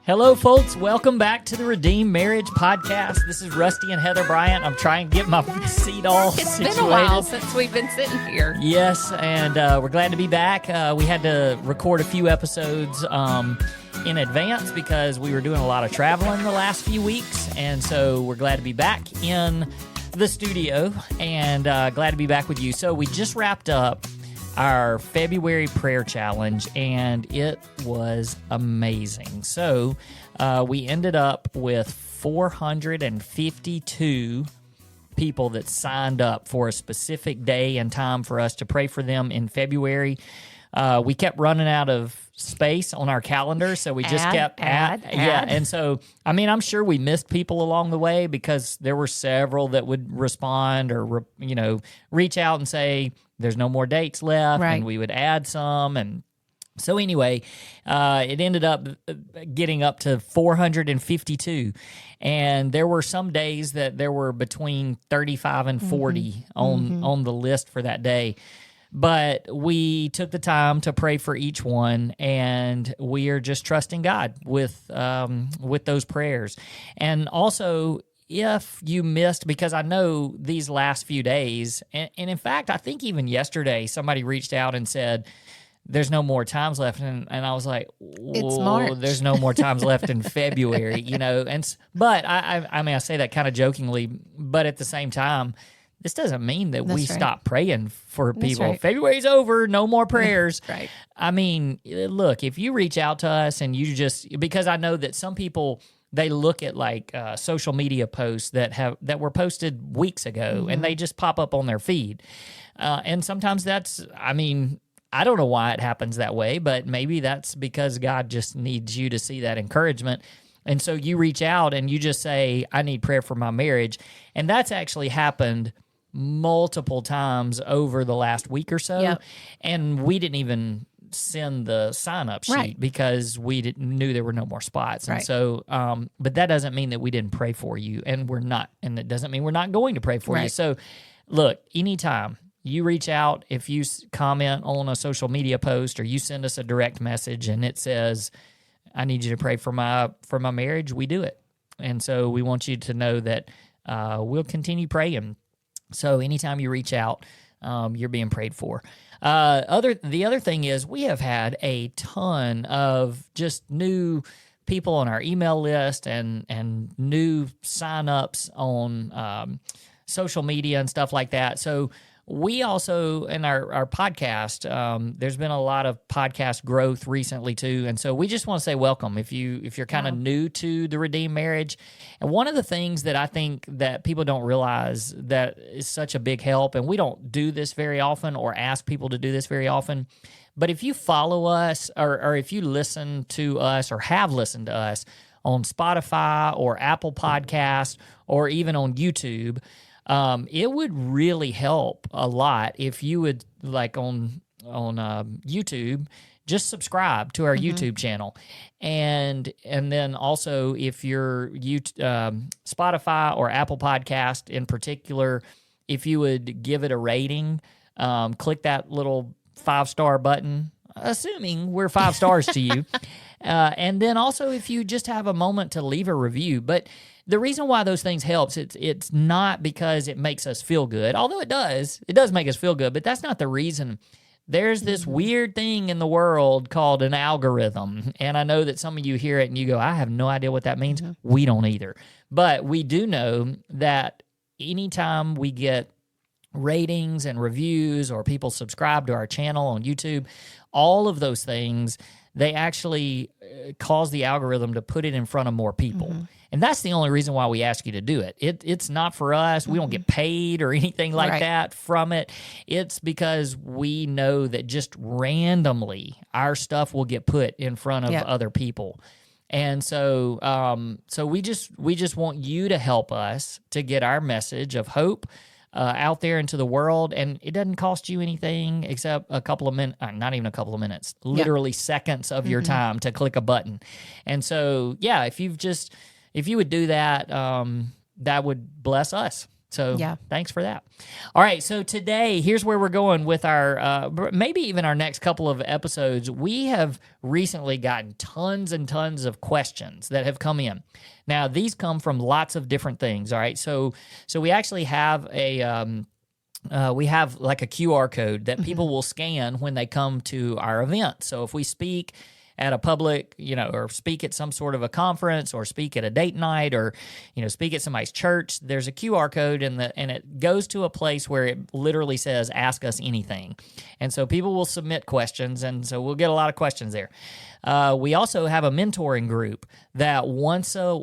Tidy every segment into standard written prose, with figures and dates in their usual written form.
Hello, folks. Welcome back to the Redeemed Marriage Podcast. This is Rusty and Heather Bryant. I'm trying to get my seat all situated. It's been a while since we've been sitting here. Yes, and we're glad to be back. We had to record a few episodes in advance because we were doing a lot of traveling the last few weeks, and so we're glad to be back in the studio and glad to be back with you. So we just wrapped up our February prayer challenge, and it was amazing. So we ended up with 452 people that signed up for a specific day and time for us to pray for them in February. We kept running out of space on our calendar, so we just kept add. Yeah, and so, I mean, I'm sure we missed people along the way because there were several that would respond or, reach out and say, there's no more dates left, right. And we would add some. And so anyway, it ended up getting up to 452. And there were some days that there were between 35 and 40 on the list for that day. But we took the time to pray for each one, and we are just trusting God with those prayers. And also, if you missed, because I know these last few days, and in fact, I think even yesterday, somebody reached out and said, there's no more times left. And I was like, it's March. There's no more times left in February, But I mean, I say that kind of jokingly, but at the same time, this doesn't mean that we stop praying for people. Right. February's over, no more prayers. Right. I mean, look, if you reach out to us and you just, because I know that some people, they look at like social media posts that were posted weeks ago, and they just pop up on their feed. And sometimes that's, I mean, I don't know why it happens that way, but maybe that's because God just needs you to see that encouragement. And so you reach out and you just say, I need prayer for my marriage. And that's actually happened multiple times over the last week or so. Yep. And we didn't even send the sign-up sheet because we knew there were no more spots. And so, but that doesn't mean that we didn't pray for you, and we're not, and it doesn't mean we're not going to pray for you. So look, anytime you reach out, if you comment on a social media post or you send us a direct message and it says, I need you to pray for my marriage, we do it. And so we want you to know that we'll continue praying. So anytime you reach out, you're being prayed for. The other thing is we have had a ton of just new people on our email list and new signups on social media and stuff like that. So we also, in our podcast, there's been a lot of podcast growth recently too, and so we just want to say welcome if you're kind of new to the Redeemed Marriage. And one of the things that I think that people don't realize that is such a big help, and we don't do this very often or ask people to do this very often, but if you follow us or if you listen to us or have listened to us on Spotify or Apple Podcasts or even on YouTube, it would really help a lot if you would, like on YouTube, just subscribe to our YouTube channel, and then also if you're Spotify or Apple Podcast in particular, if you would give it a rating, click that little 5-star button, assuming we're 5 stars to you, and then also if you just have a moment to leave a review, but. The reason why those things helps, it's not because it makes us feel good, although it does make us feel good, but that's not the reason. There's this weird thing in the world called an algorithm, and I know that some of you hear it and you go, I have no idea what that means. We don't either. But we do know that anytime we get ratings and reviews or people subscribe to our channel on YouTube, all of those things, they actually cause the algorithm to put it in front of more people. And that's the only reason why we ask you to do it. It's not for us. We don't get paid or anything like that from it. It's because we know that just randomly our stuff will get put in front of other people. And so so we just want you to help us to get our message of hope out there into the world, and it doesn't cost you anything except a couple of minutes, not even a couple of minutes, literally seconds of your time to click a button. And so, if you would do that, that would bless us. So thanks for that. All right, so today, here's where we're going with our, maybe even our next couple of episodes. We have recently gotten tons and tons of questions that have come in. Now, these come from lots of different things, all right? So we actually have we have like a QR code that people will scan when they come to our event. So if we speak at a public, or speak at some sort of a conference, or speak at a date night, or, speak at somebody's church, there's a QR code and it goes to a place where it literally says, ask us anything. And so people will submit questions, and so we'll get a lot of questions there. We also have a mentoring group that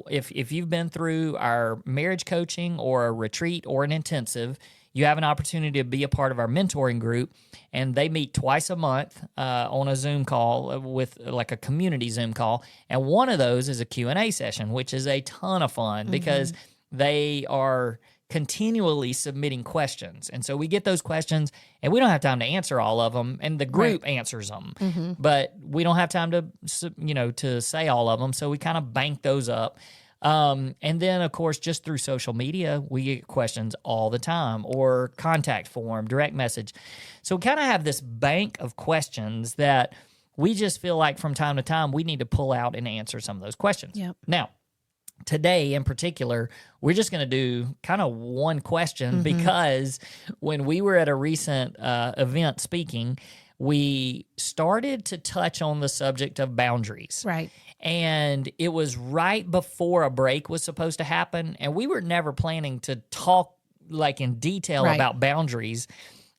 if you've been through our marriage coaching or a retreat or an intensive, you have an opportunity to be a part of our mentoring group, and they meet twice a month on a Zoom call with like a community Zoom call. And one of those is a Q&A session, which is a ton of fun because they are continually submitting questions. And so we get those questions, and we don't have time to answer all of them, and the group answers them. But we don't have time to say all of them, so we kind of bank those up. And then, of course, just through social media, we get questions all the time, or contact form, direct message. So we kind of have this bank of questions that we just feel like from time to time we need to pull out and answer some of those questions. Yep. Now, today in particular, we're just going to do kind of one question because when we were at a recent event speaking, we started to touch on the subject of boundaries. Right. And it was right before a break was supposed to happen. And we were never planning to talk like in detail about boundaries.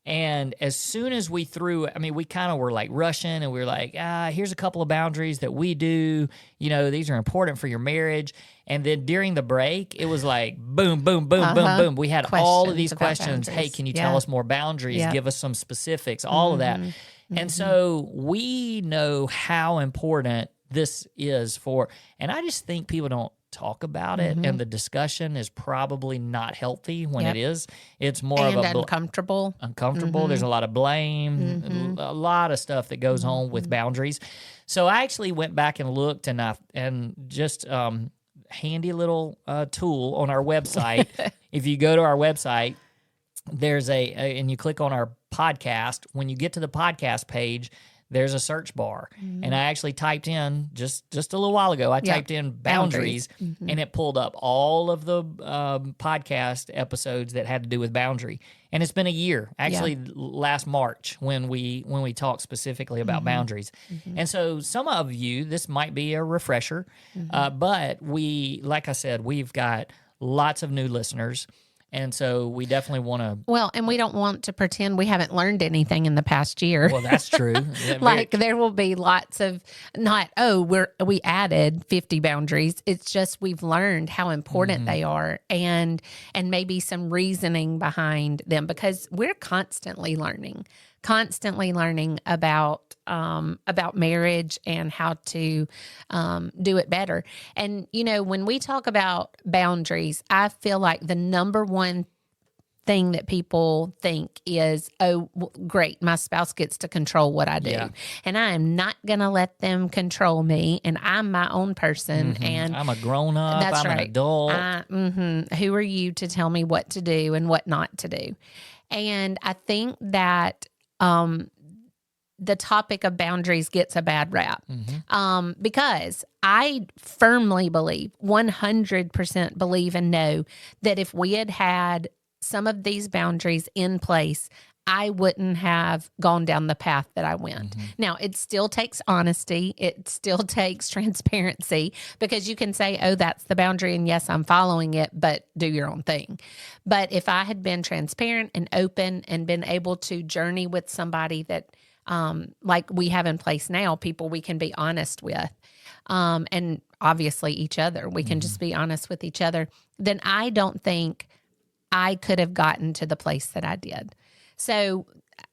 And as soon as we we kind of were like rushing, and we were like, here's a couple of boundaries that we do. These are important for your marriage. And then during the break, it was like, boom, boom, boom, boom, boom. We had all of these questions. Hey, can you tell us more boundaries? Give us some specifics, all of that. And so we know how important this is and I just think people don't talk about it, and the discussion is probably not healthy when it is. It's more of uncomfortable. There's a lot of blame, a lot of stuff that goes on with boundaries. So I actually went back and looked, and just handy little tool on our website. If you go to our website, there's and you click on our podcast. When you get to the podcast page, there's a search bar. And I actually typed in, just a little while ago, I typed in boundaries, and it pulled up all of the podcast episodes that had to do with boundary. And it's been a year, actually last March, when we talked specifically about boundaries. And so some of you, this might be a refresher, but like I said, we've got lots of new listeners. And so we definitely want to... Well, and we don't want to pretend we haven't learned anything in the past year. Well, that's true. There will be lots of, we added 50 boundaries. It's just we've learned how important they are, and maybe some reasoning behind them, because we're constantly learning about marriage and how to do it better. And, when we talk about boundaries, I feel like the number one thing that people think is, great, my spouse gets to control what I do. Yeah. And I am not going to let them control me. And I'm my own person. And I'm a grown up. I'm an adult. Who are you to tell me what to do and what not to do? And I think that the topic of boundaries gets a bad rap because I firmly believe, 100% believe and know that if we had some of these boundaries in place, I wouldn't have gone down the path that I went. Now, it still takes honesty. It still takes transparency, because you can say, that's the boundary, and yes, I'm following it, but do your own thing. But if I had been transparent and open and been able to journey with somebody that, like we have in place now, people we can be honest with, and obviously each other, we can just be honest with each other, then I don't think I could have gotten to the place that I did. So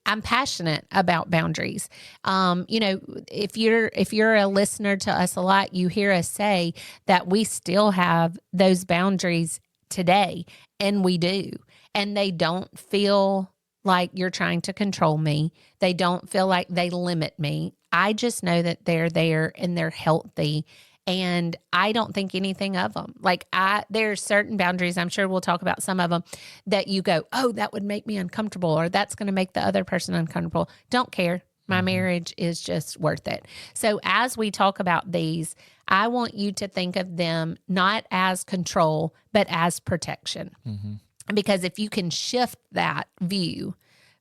I'm passionate about boundaries. If you're a listener to us a lot, you hear us say that we still have those boundaries today, and we do. And they don't feel like you're trying to control me. They don't feel like they limit me. I just know that they're there and they're healthy, And I don't think anything of them. Like there are certain boundaries, I'm sure we'll talk about some of them, that you go, oh, that would make me uncomfortable, or that's going to make the other person uncomfortable. Don't care. My marriage is just worth it. So as we talk about these, I want you to think of them not as control, but as protection. Because if you can shift that view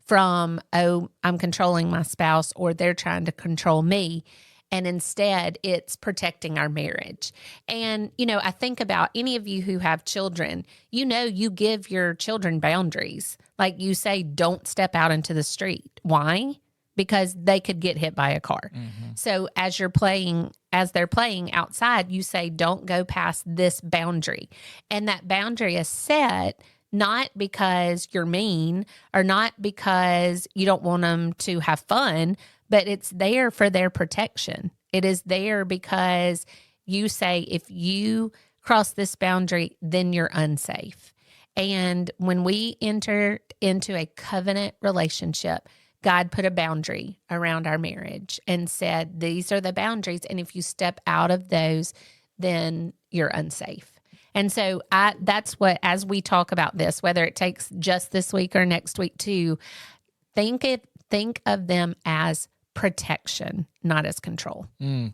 from, oh, I'm controlling my spouse, or they're trying to control me, and instead it's protecting our marriage. And, I think about any of you who have children, you give your children boundaries. Like you say, don't step out into the street. Why? Because they could get hit by a car. So as they're playing outside, you say, don't go past this boundary. And that boundary is set not because you're mean, or not because you don't want them to have fun, but it's there for their protection. It is there because you say, if you cross this boundary, then you're unsafe. And when we enter into a covenant relationship, God put a boundary around our marriage and said, these are the boundaries. And if you step out of those, then you're unsafe. And so that's what, as we talk about this, whether it takes just this week or next week too, think of them as protection, not as control.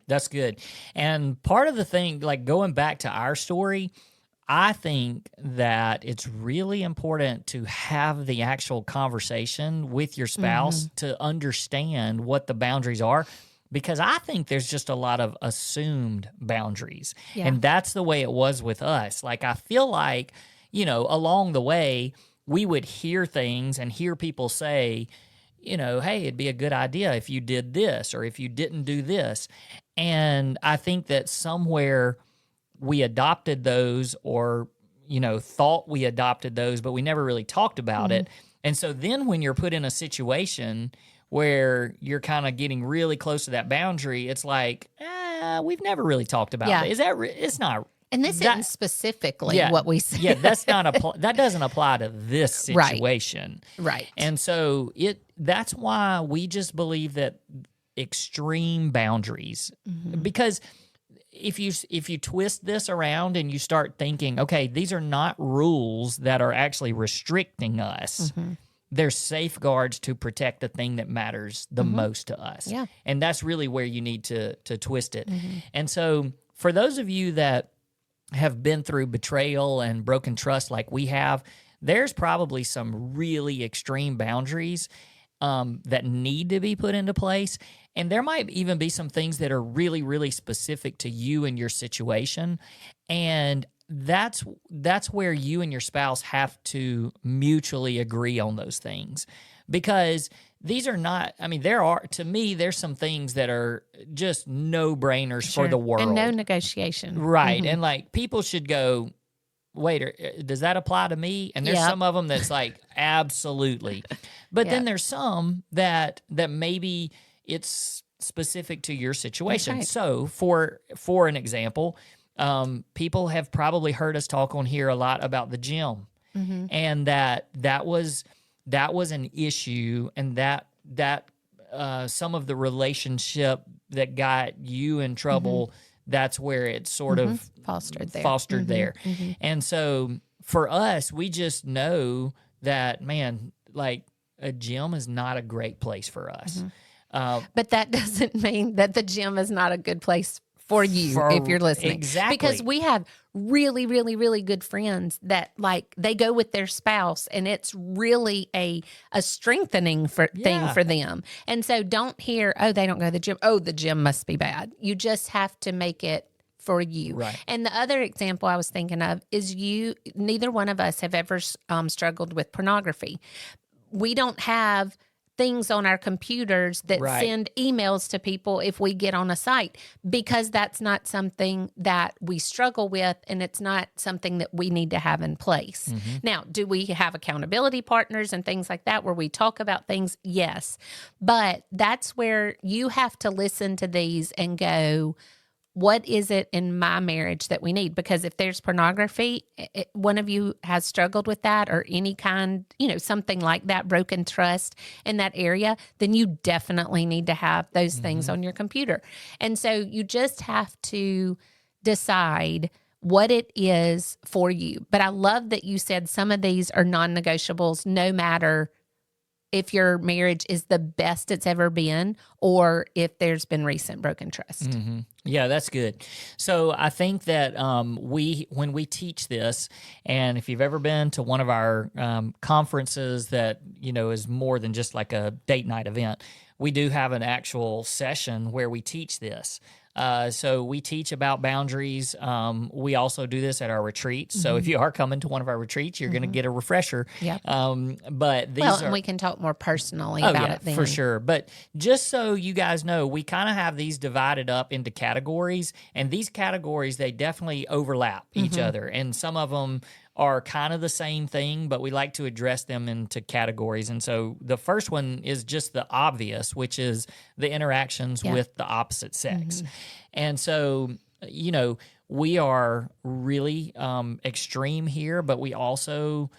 That's good. And part of the thing, like going back to our story, I think that it's really important to have the actual conversation with your spouse to understand what the boundaries are, because I think there's just a lot of assumed boundaries. Yeah. And that's the way it was with us. Like, I feel like, along the way, we would hear things and hear people say, hey, it'd be a good idea if you did this, or if you didn't do this. And I think that somewhere we adopted those, or, thought we adopted those, but we never really talked about it. And so then when you're put in a situation where you're kind of getting really close to that boundary, it's like, we've never really talked about it. Is that it's not. And this isn't specifically what we say. Yeah, that's not that doesn't apply to this situation. Right. And so that's why we just believe that extreme boundaries, because if you twist this around and you start thinking, okay, these are not rules that are actually restricting us. There's safeguards to protect the thing that matters the most to us. Yeah. And that's really where you need to twist it. And so for those of you that have been through betrayal and broken trust like we have, there's probably some really extreme boundaries that need to be put into place. And there might even be some things that are really, really specific to you and your situation. And that's where you and your spouse have to mutually agree on those things, because these are not, there's some things that are just no-brainers for the world. And no negotiation. Right. And like, people should go, wait, does that apply to me? And there's some of them that's like, absolutely. But then there's some that maybe it's specific to your situation. Right. So for an example, people have probably heard us talk on here a lot about the gym, and that was an issue, and that some of the relationship that got you in trouble, that's where it sort of fostered there. And so for us, we just know that, man, like, a gym is not a great place for us. But that doesn't mean that the gym is not a good place for you, if you're listening. Exactly. Because we have really, really, really good friends that, like, they go with their spouse, and it's really a strengthening thing for them. And so don't hear, oh, they don't go to the gym. Oh, the gym must be bad. You just have to make it for you. Right. And the other example I was thinking of is neither one of us have ever struggled with pornography. We don't have things on our computers that send emails to people if we get on a site, because that's not something that we struggle with, and it's not something that we need to have in place. Now, do we have accountability partners and things like that where we talk about things? Yes. But that's where you have to listen to these and go, what is it in my marriage that we need? Because if there's pornography, one of you has struggled with that, or any kind, something like that, broken trust in that area, then you definitely need to have those things on your computer. And so you just have to decide what it is for you. But I love that you said some of these are non-negotiables, no matter if your marriage is the best it's ever been or if there's been recent broken trust. Mm-hmm. Yeah, that's good. So I think that when we teach this, and if you've ever been to one of our conferences that, is more than just like a date night event, we do have an actual session where we teach this. So we teach about boundaries. We also do this at our retreats. Mm-hmm. So if you are coming to one of our retreats, you're going to get a refresher. Yeah. But these and we can talk more personally about it then. For sure. But just so you guys know, we kind of have these divided up into categories, and these categories, they definitely overlap each other. And some of them are kind of the same thing, but we like to address them into categories. And so the first one is just the obvious, which is the interactions with the opposite sex. And so, we are really extreme here, but we also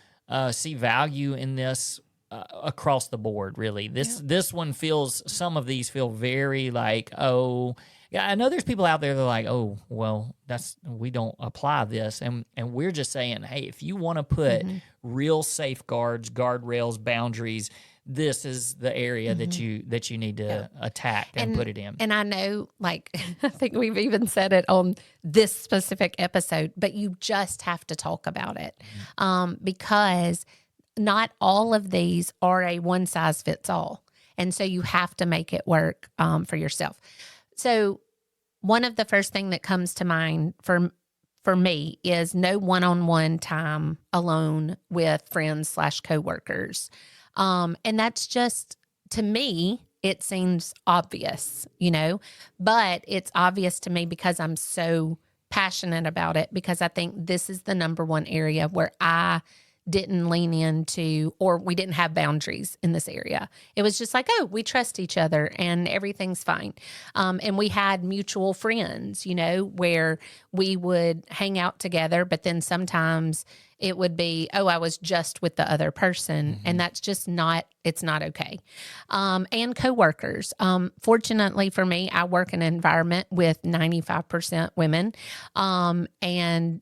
see value in this across the board, really. This one some of these feel very like, yeah, I know there's people out there that are like, oh, well, we don't apply this. And we're just saying, hey, if you want to put real safeguards, guardrails, boundaries, this is the area that you need to attack and put it in. And I know, I think we've even said it on this specific episode, but you just have to talk about it because not all of these are a one size fits all. And so you have to make it work for yourself. So one of the first thing that comes to mind for me is no one-on-one time alone with friends / coworkers. And that's just, to me, it seems obvious, but it's obvious to me because I'm so passionate about it, because I think this is the number one area where I didn't lean into, or we didn't have boundaries in this area. It was just like, oh, we trust each other and everything's fine. And we had mutual friends, where we would hang out together, but then sometimes it would be, oh, I was just with the other person. And that's just it's not okay. And coworkers. Fortunately for me, I work in an environment with 95% women. And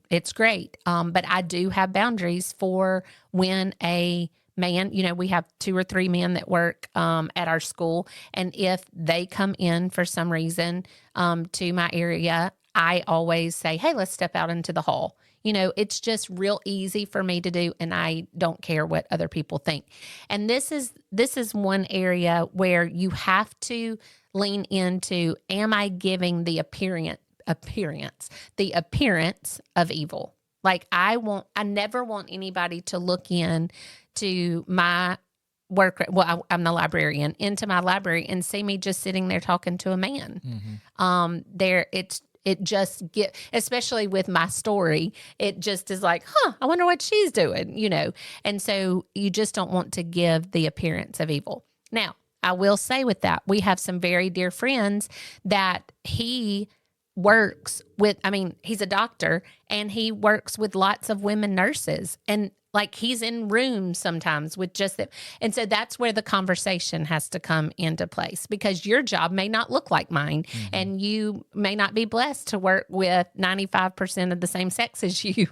it's great. But I do have boundaries for when a man, we have 2 or 3 men that work at our school. And if they come in for some reason to my area, I always say, hey, let's step out into the hall. It's just real easy for me to do, and I don't care what other people think. And this is one area where you have to lean into, am I giving the appearance of evil? Like I never want anybody to look in to my work. Well, I'm the librarian, into my library and see me just sitting there talking to a man. It just especially with my story, it just is like, I wonder what she's doing, And so you just don't want to give the appearance of evil. Now, I will say with that, we have some very dear friends that he works with. He's a doctor and he works with lots of women nurses, and he's in rooms sometimes with just them. And so that's where the conversation has to come into place, because your job may not look like mine, and you may not be blessed to work with 95% of the same sex as you.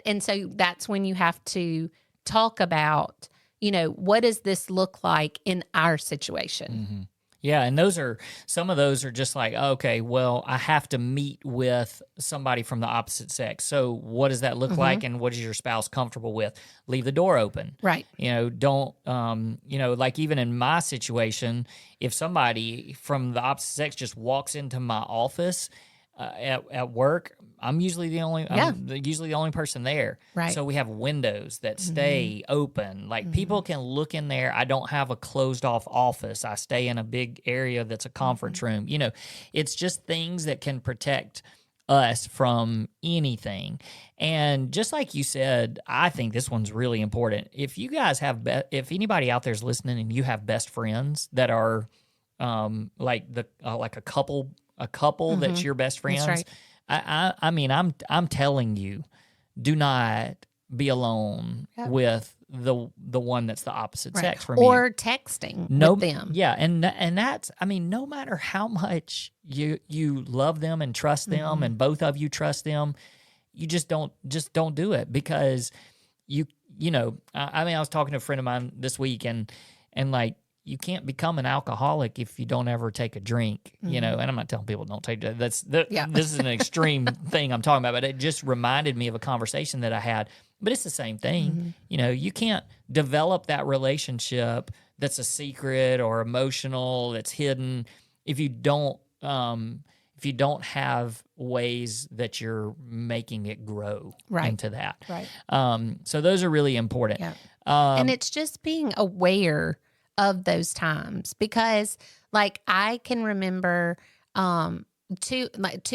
And so that's when you have to talk about, what does this look like in our situation? Yeah, and some of those are just like, okay, well, I have to meet with somebody from the opposite sex. So what does that look like, and what is your spouse comfortable with? Leave the door open. Right. Don't, even in my situation, if somebody from the opposite sex just walks into my office at work, I'm usually the only person there. Right. So we have windows that stay open. People can look in there. I don't have a closed off office. I stay in a big area that's a conference room. It's just things that can protect us from anything. And just like you said, I think this one's really important. If you guys if anybody out there is listening and you have best friends that are like a couple that's your best friends. That's right. I'm telling you, do not be alone with the one that's the opposite sex from or you. texting with them. Yeah, and that's, I mean, no matter how much you love them and trust them, and both of you trust them, you just don't do it, because you know, I mean, I was talking to a friend of mine this week, and like, you can't become an alcoholic if you don't ever take a drink, you know. And I'm not telling people don't take that. This is an extreme thing I'm talking about, but it just reminded me of a conversation that I had. But it's the same thing. You know, you can't develop that relationship that's a secret or emotional, that's hidden, if you don't have ways that you're making it grow into that. Right. So those are really important. Yeah. And it's just being aware of those times, because like I can remember two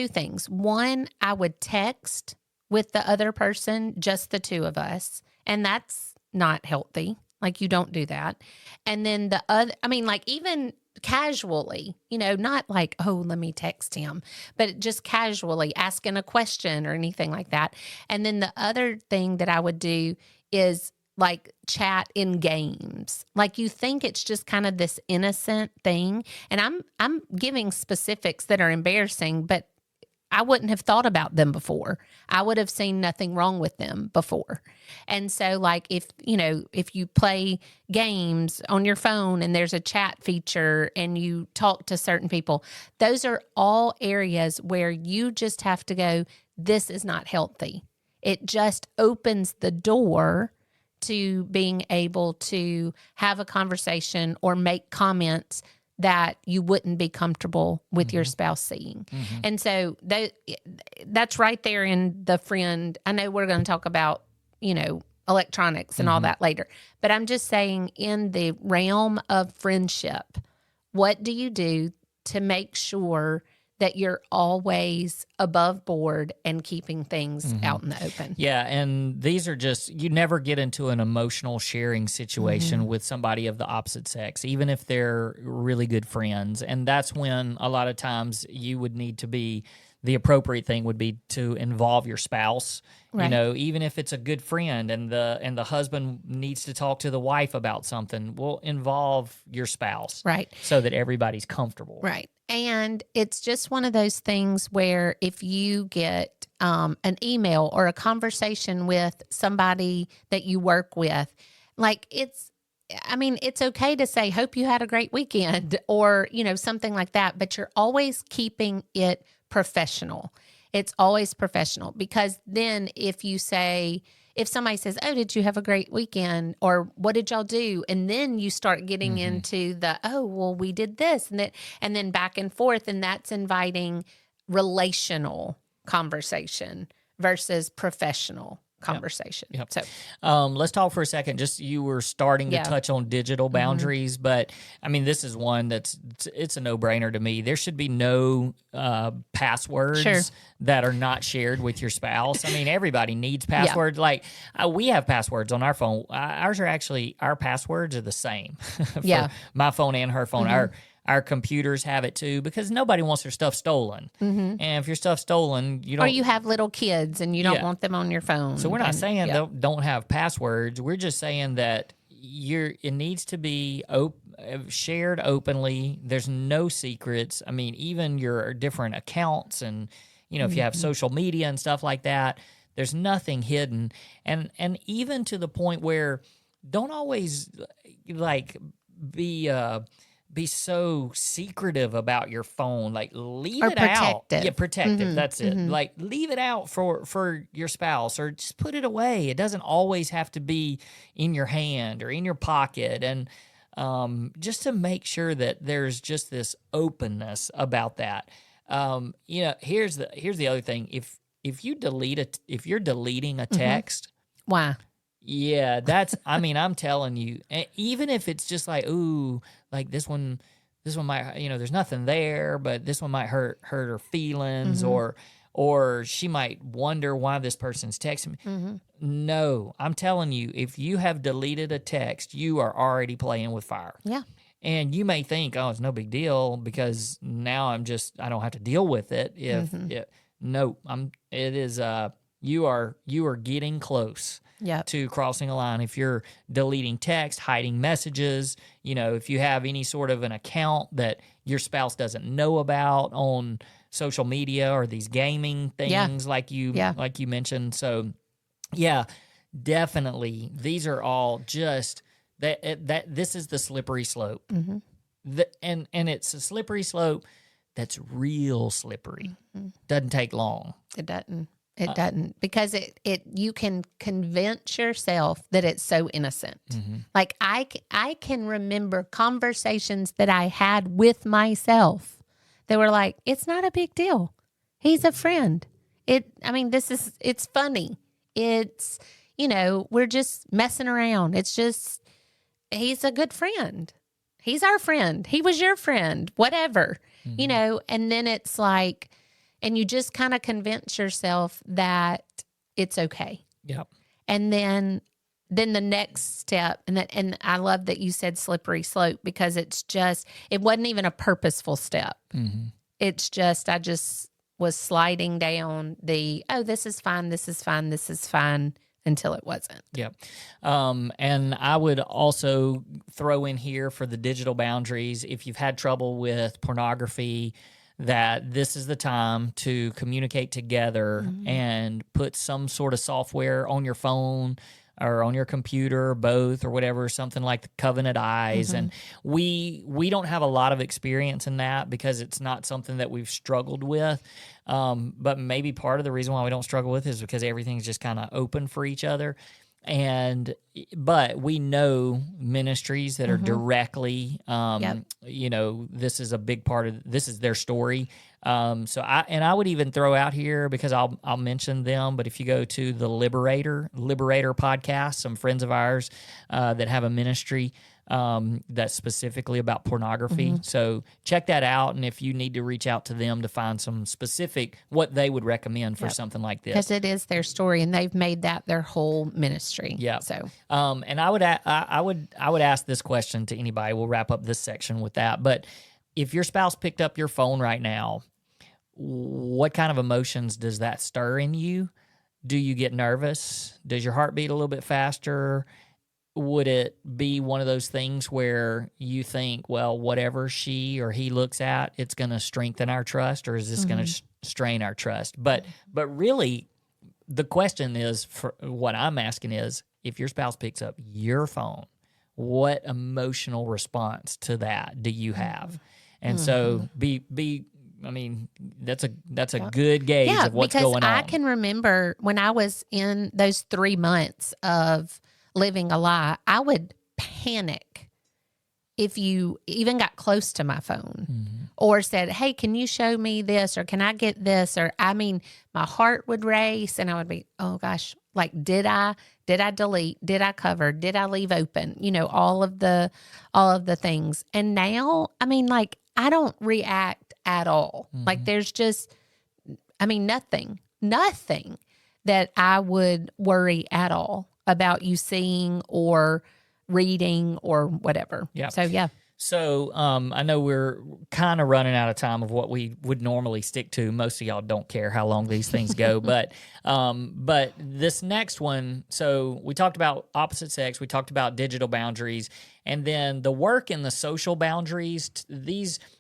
things. One, I would text with the other person, just the two of us, and that's not healthy. Like, you don't do that. And then the other, I mean, like, even casually, you know, not like, oh, let me text him, but just casually asking a question or anything like that. And then the other thing that I would do is like chat in games. Like, you think it's just kind of this innocent thing. And I'm giving specifics that are embarrassing, but I wouldn't have thought about them before. I would have seen nothing wrong with them before. And so, like, if you play games on your phone and there's a chat feature and you talk to certain people, those are all areas where you just have to go, this is not healthy. It just opens the door to being able to have a conversation or make comments that you wouldn't be comfortable with your spouse seeing. And so that's right there in the friend. I know we're going to talk about, you know, electronics and all that later, but I'm just saying, in the realm of friendship, what do you do to make sure that you're always above board and keeping things out in the open? Yeah, and these are just, you never get into an emotional sharing situation with somebody of the opposite sex, even if they're really good friends. And that's when a lot of times you would need to be, the appropriate thing would be to involve your spouse. Right. You know, even if it's a good friend and the husband needs to talk to the wife about something, well, involve your spouse. Right. So that everybody's comfortable. Right. And it's just one of those things where if you get an email or a conversation with somebody that you work with, like, it's okay to say, hope you had a great weekend, or, you know, something like that, but you're always keeping it professional. It's always professional, because then if somebody says, oh, did you have a great weekend? Or what did y'all do? And then you start getting into the, oh, well, we did this and then back and forth. And that's inviting relational conversation versus professional conversation. Yep. So let's talk for a second. Just, you were starting to touch on digital boundaries, but I mean, this is one it's a no-brainer to me. There should be no passwords that are not shared with your spouse. I mean, everybody needs passwords. Like, we have passwords on our phone. Our passwords are the same for my phone and her phone. Our computers have it too, because nobody wants their stuff stolen. And if your stuff's stolen, you don't. Or you have little kids and you don't want them on your phone. So we're not saying don't have passwords. We're just saying that it needs to be shared openly. There's no secrets. I mean, even your different accounts, and, you know, if you have social media and stuff like that, there's nothing hidden. And even to the point where, don't always like be so secretive about your phone. Like, leave it out. Yeah, protective. That's it. Like, leave it out for your spouse, or just put it away. It doesn't always have to be in your hand or in your pocket. And just to make sure that there's just this openness about that. You know, here's the other thing. If you're deleting a text, why? Yeah, that's, I mean, I'm telling you, even if it's just like, ooh, like this one might, you know, there's nothing there, but this one might hurt her feelings, or she might wonder why this person's texting me. No, I'm telling you, if you have deleted a text, you are already playing with fire. Yeah. And you may think, oh, it's no big deal, because now I don't have to deal with it. You are getting close. to crossing a line. If you're deleting text, hiding messages, if you have any sort of an account that your spouse doesn't know about on social media or these gaming things like you mentioned. So, yeah, definitely. These are all just that this is the slippery slope. And it's a slippery slope that's real slippery. Doesn't take long. It doesn't. It doesn't, because you can convince yourself that it's so innocent. Like I can remember conversations that I had with myself that were like, it's not a big deal. He's a friend. It's funny. It's, we're just messing around. It's just, he's a good friend. He's our friend. He was your friend, whatever, and then it's like, and you just kind of convince yourself that it's okay. Yep. And then the next step, and I love that you said slippery slope, because it wasn't even a purposeful step. It's just, I just was sliding down this is fine, this is fine, this is fine, until it wasn't. Yep. And I would also throw in here for the digital boundaries, if you've had trouble with pornography, that this is the time to communicate together and put some sort of software on your phone or on your computer, or both, or whatever, something like the Covenant Eyes. And we don't have a lot of experience in that because it's not something that we've struggled with. But maybe part of the reason why we don't struggle with it is because everything's just kind of open for each other. But we know ministries that are directly, this is a big part of, this is their story. So I would even throw out here, because I'll mention them, but if you go to the Liberator podcast, some friends of ours, that have a ministry, that's specifically about pornography. So check that out. And if you need to reach out to them to find some specific, what they would recommend for something like this. Because it is their story, and they've made that their whole ministry. Yeah. So, and I would ask this question to anybody. We'll wrap up this section with that. But if your spouse picked up your phone right now, what kind of emotions does that stir in you? Do you get nervous? Does your heart beat a little bit faster? Would it be one of those things where you think, well, whatever she or he looks at, it's going to strengthen our trust, or is this going to strain our trust? But really, the question is, for what I'm asking is, if your spouse picks up your phone, what emotional response to that do you have? And so that's a good gauge of what's going on. Because I can remember when I was in those 3 months of living a lie, I would panic if you even got close to my phone or said, hey, can you show me this, or can I get this? Or my heart would race, and I would be, oh gosh, like, did I delete? Did I cover? Did I leave open? All of the things. And now, I don't react at all. Like, there's just, nothing that I would worry at all about you seeing or reading or whatever. Yeah. So, yeah. So I know we're kind of running out of time of what we would normally stick to. Most of y'all don't care how long these things go. But this next one, so we talked about opposite sex. We talked about digital boundaries. And then the work in the social boundaries,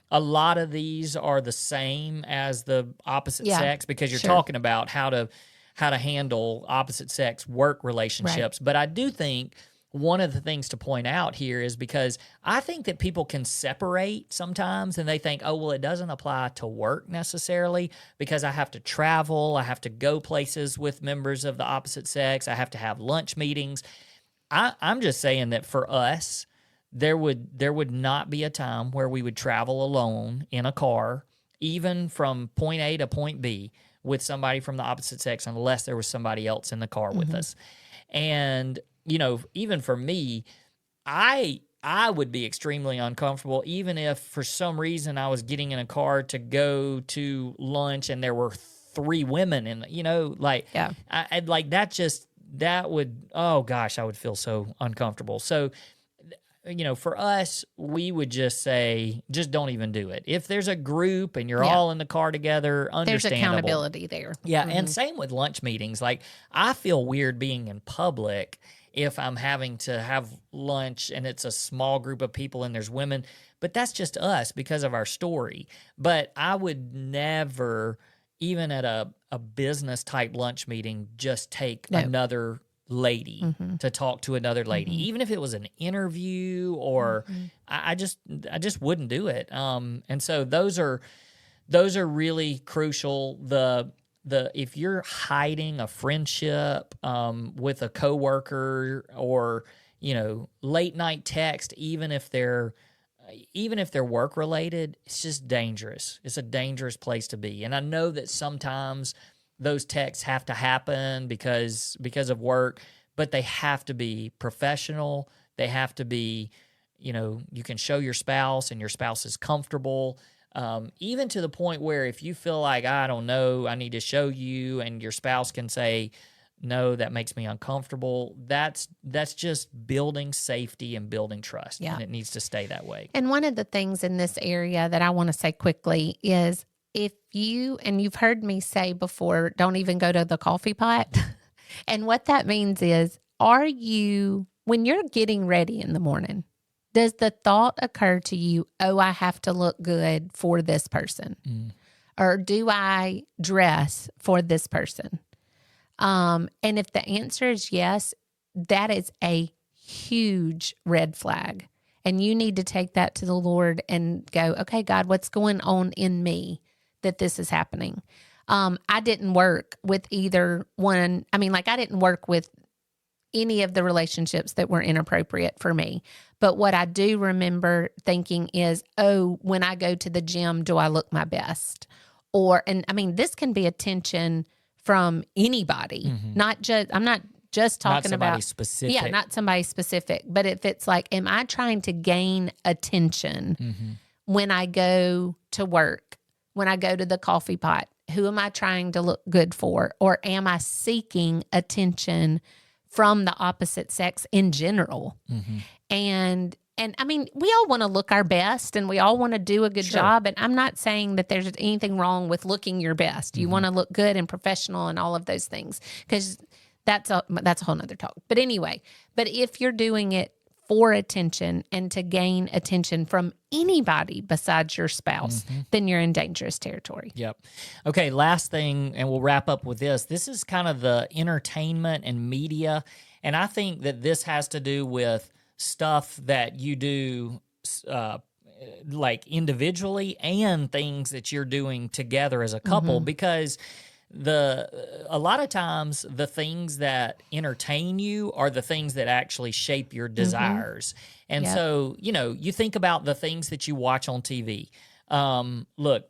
a lot of these are the same as the opposite sex, because you're talking about how to handle opposite sex work relationships. Right. But I do think one of the things to point out here is, because I think that people can separate sometimes, and they think, oh, well, it doesn't apply to work necessarily because I have to travel, I have to go places with members of the opposite sex, I have to have lunch meetings. I'm just saying that for us, there would not be a time where we would travel alone in a car, even from point A to point B, with somebody from the opposite sex, unless there was somebody else in the car with us. And even for me, I would be extremely uncomfortable, even if for some reason I was getting in a car to go to lunch and there were 3 women in, that would, oh gosh, I would feel so uncomfortable. So for us, we would just say, just don't even do it. If there's a group and you're all in the car together, understandable. There's accountability there. Yeah, and same with lunch meetings. Like, I feel weird being in public if I'm having to have lunch and it's a small group of people and there's women, but that's just us because of our story. But I would never, even at a business type lunch meeting, just take another lady to talk to another lady, even if it was an interview or I just wouldn't do it. And so those are really crucial. The if you're hiding a friendship with a coworker or late night text, even if they're work related, it's just dangerous. It's a dangerous place to be. And I know that sometimes those texts have to happen because of work, but they have to be professional. They have to be, you can show your spouse and your spouse is comfortable, even to the point where if you feel like, I don't know, I need to show you, and your spouse can say, no, that makes me uncomfortable. That's just building safety and building trust, and it needs to stay that way. And one of the things in this area that I want to say quickly is, if you've heard me say before, don't even go to the coffee pot. And what that means is, when you're getting ready in the morning, does the thought occur to you, oh, I have to look good for this person? Or do I dress for this person? And if the answer is yes, that is a huge red flag. And you need to take that to the Lord and go, okay, God, what's going on in me that this is happening? I didn't work with either one. I didn't work with any of the relationships that were inappropriate for me. But what I do remember thinking is, oh, when I go to the gym, do I look my best? This can be attention from anybody, I'm not just talking about specific. Yeah, not somebody specific. But if it's like, am I trying to gain attention when I go to work, when I go to the coffee pot? Who am I trying to look good for? Or am I seeking attention from the opposite sex in general? And we all want to look our best and we all want to do a good job. And I'm not saying that there's anything wrong with looking your best. You want to look good and professional and all of those things, because that's a whole nother talk. But anyway, if you're doing it for attention and to gain attention from anybody besides your spouse, then you're in dangerous territory. Yep. Okay, last thing, and we'll wrap up with this. This is kind of the entertainment and media, and I think that this has to do with stuff that you do like individually and things that you're doing together as a couple, because a lot of times the things that entertain you are the things that actually shape your desires. And so, you think about the things that you watch on TV. Look,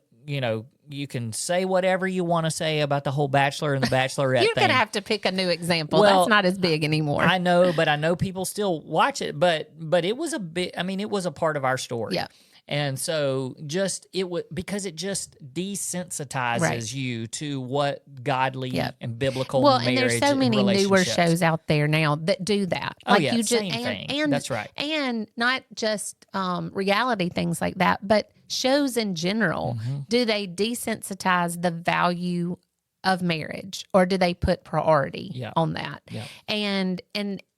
you can say whatever you want to say about the whole Bachelor and the Bachelorette You're thing. going to have to pick a new example. Well, that's not as big anymore. I know, but I know people still watch it. But it was it was a part of our story. Yeah. And so because it just desensitizes you to what godly and biblical marriage and there's so many newer shows out there now that do that. Same thing. And that's right. And not just reality things like that, but shows in general. Do they desensitize the value of marriage, or do they put priority on that? And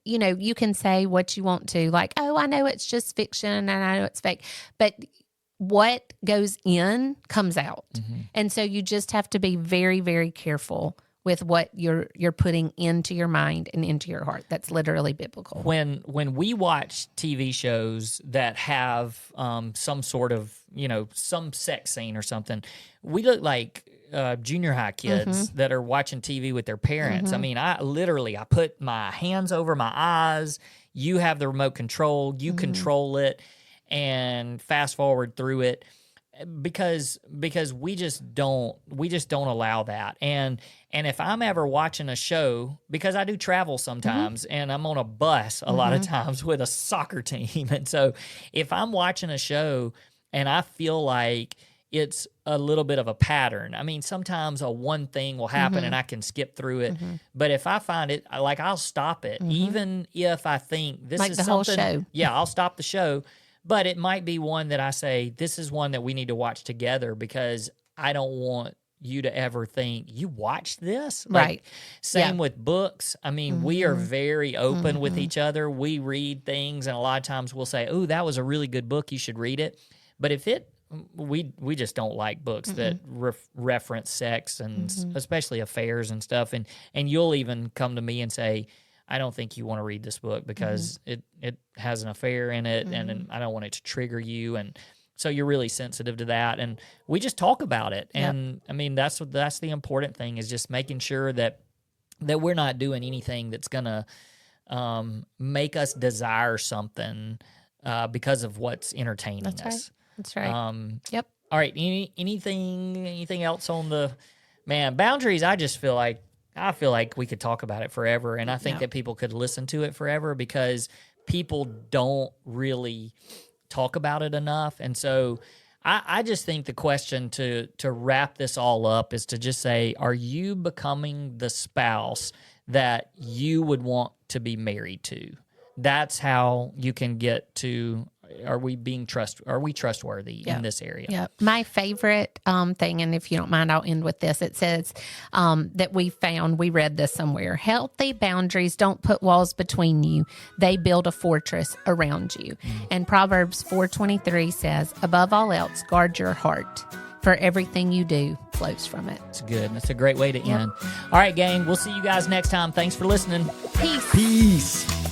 you can say what you want to, like, oh, I know it's just fiction and I know it's fake, but what goes in comes out. And so you just have to be very, very careful with what you're putting into your mind and into your heart. That's literally biblical. When we watch TV shows that have some sort of, some sex scene or something, we look like junior high kids that are watching TV with their parents. I put my hands over my eyes. You have the remote control. You control it and fast forward through it, because we just don't allow that. And if I'm ever watching a show, because I do travel sometimes and I'm on a bus a lot of times with a soccer team. And so if I'm watching a show and I feel like it's a little bit of a pattern. I mean, sometimes one thing will happen and I can skip through it. But if I find it, like, I'll stop it, even if I think this like is the something. whole show. Yeah, I'll stop the show. But it might be one that I say, this is one that we need to watch together, because I don't want you to ever think, you watched this? Like, Right. Same with books. I mean, we are very open with each other. We read things, and a lot of times we'll say, oh, that was a really good book, you should read it. But if we just don't like books that reference sex and especially affairs and stuff. And you'll even come to me and say, I don't think you want to read this book because it has an affair in it, and I don't want it to trigger you. And so you're really sensitive to that. And we just talk about it. And I mean, that's the important thing, is just making sure that we're not doing anything that's going to make us desire something because of what's entertaining us. That's right. Yep. All right. Anything else on the boundaries? I feel like we could talk about it forever, and I think that people could listen to it forever, because people don't really talk about it enough. And so I just think the question to wrap this all up is to just say, are you becoming the spouse that you would want to be married to? That's how you can get to, are we trustworthy in this area? Yeah. My favorite thing, and if you don't mind, I'll end with this. It says that we read this somewhere. Healthy boundaries don't put walls between you. They build a fortress around you. And Proverbs 4:23 says, above all else, guard your heart, for everything you do flows from it. That's good. That's a great way to end. All right, gang. We'll see you guys next time. Thanks for listening. Peace. Peace.